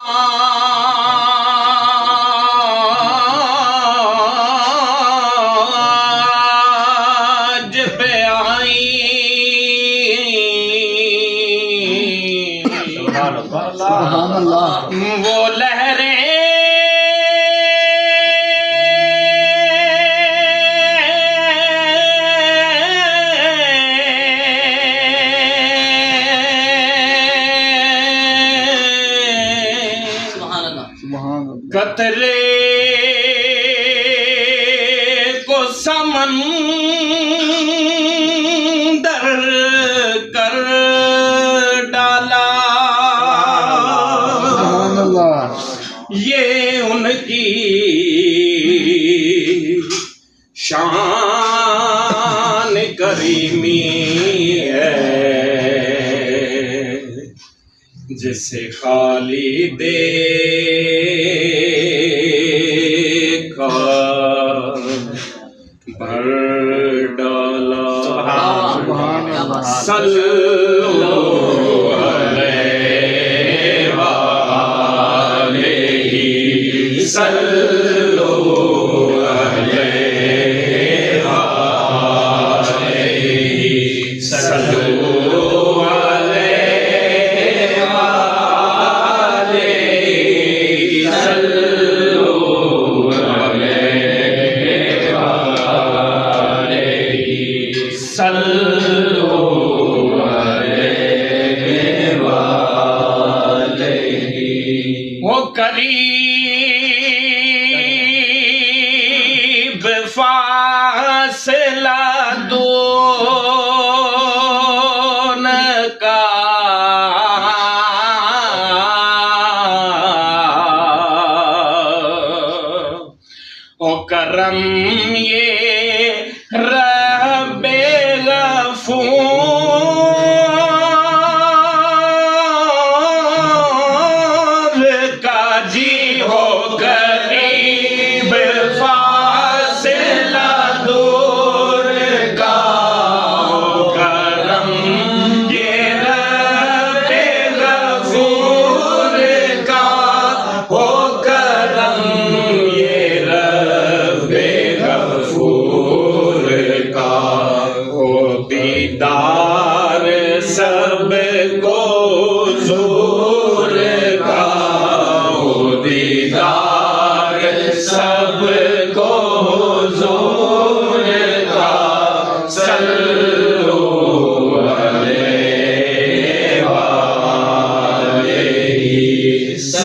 آج پہ آئی سبحان اللہ وہ لہریں قطرے کو سمندر کر ڈالا سبحان اللہ یہ ان کی شان کریمی ہے جسے خالی دیکھا بھر ڈالا سبحان اللہ صلو علیہ وآلہ صلو علیہ وآلہ صلو وہ قریب فاصلہ دون کا او کرم یہ